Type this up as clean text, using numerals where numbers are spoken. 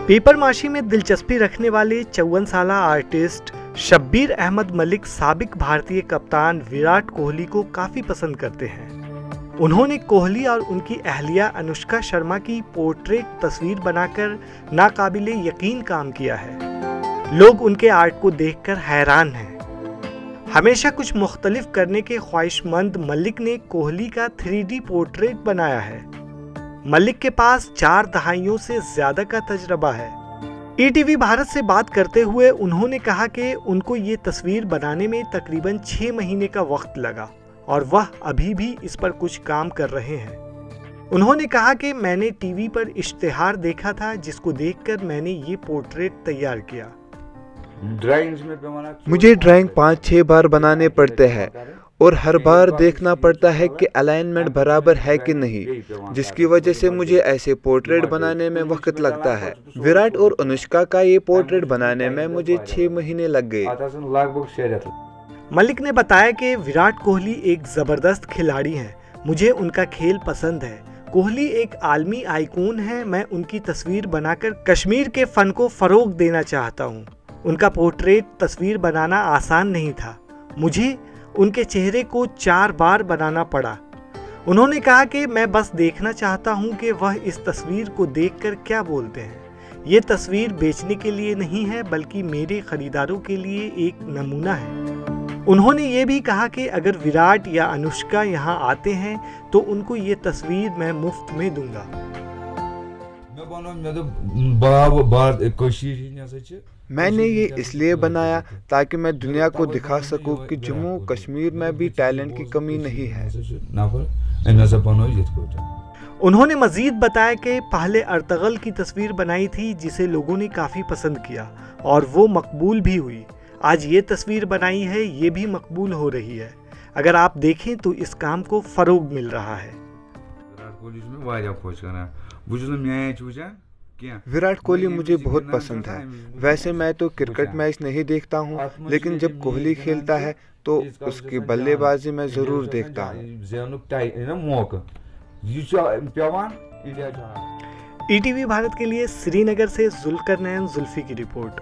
Paper माशी में दिलचस्पी रखने वाले 54 साल आर्टिस्ट शब्बीर अहमद मलिक साबिक भारतीय कप्तान विराट कोहली को काफी पसंद करते हैं। उन्होंने कोहली और उनकी अहलिया अनुष्का शर्मा की पोर्ट्रेट तस्वीर बनाकर नाकाबिले यकीन काम किया है। लोग उनके आर्ट को देखकर हैरान हैं। हमेशा कुछ मुख्तलिफ करने के ख्वाहिशमंद मलिक ने कोहली का 3D पोर्ट्रेट बनाया है। मलिक के पास 4 दहाइयों से ज्यादा का तजर्बा है। ईटीवी भारत से बात करते हुए उन्होंने कहा कि उनको ये तस्वीर बनाने में तकरीबन 6 महीने का वक्त लगा और वह अभी भी इस पर कुछ काम कर रहे हैं। उन्होंने कहा कि मैंने टीवी पर इश्तिहार देखा था जिसको देखकर मैंने ये पोर्ट्रेट तैयार किया। मुझे ड्राइंग 5-6 बार बनाने पड़ते हैं और हर बार देखना पड़ता है कि अलाइनमेंट बराबर है कि नहीं, जिसकी वजह से मुझे ऐसे पोर्ट्रेट बनाने में वक्त लगता है। विराट और अनुष्का का ये पोर्ट्रेट बनाने में मुझे 6 महीने लग गए। मलिक ने बताया कि विराट कोहली एक जबरदस्त खिलाड़ी हैं। मुझे उनका खेल पसंद है। कोहली एक आलमी आइकॉन है। मैं उनकी तस्वीर बनाकर कश्मीर के फन को फरोग देना चाहता हूँ। उनका पोर्ट्रेट तस्वीर बनाना आसान नहीं था। मुझे उनके चेहरे को 4 बार बनाना पड़ा। उन्होंने कहा कि मैं बस देखना चाहता हूं कि वह इस तस्वीर को देखकर क्या बोलते हैं। ये तस्वीर बेचने के लिए नहीं है बल्कि मेरे खरीदारों के लिए एक नमूना है। उन्होंने ये भी कहा कि अगर विराट या अनुष्का यहाँ आते हैं तो उनको ये तस्वीर मैं मुफ्त में दूंगा। मैंने ये इसलिए बनाया ताकि मैं दुनिया को दिखा सकूं कि जम्मू कश्मीर में भी टैलेंट की कमी नहीं है। उन्होंने मजीद बताया कि पहले अर्तगल की तस्वीर बनाई थी जिसे लोगों ने काफ़ी पसंद किया और वो मकबूल भी हुई। आज ये तस्वीर बनाई है, ये भी मकबूल हो रही है। अगर आप देखें तो इस काम को फ़रोग मिल रहा है। विराट कोहली मुझे बहुत पसंद है। वैसे मैं तो क्रिकेट मैच नहीं देखता हूं, लेकिन जब कोहली खेलता है तो उसकी बल्लेबाजी मैं जरूर देखता हूं। ईटीवी भारत के लिए श्रीनगर से जुल्करनैन जुल्फी की रिपोर्ट।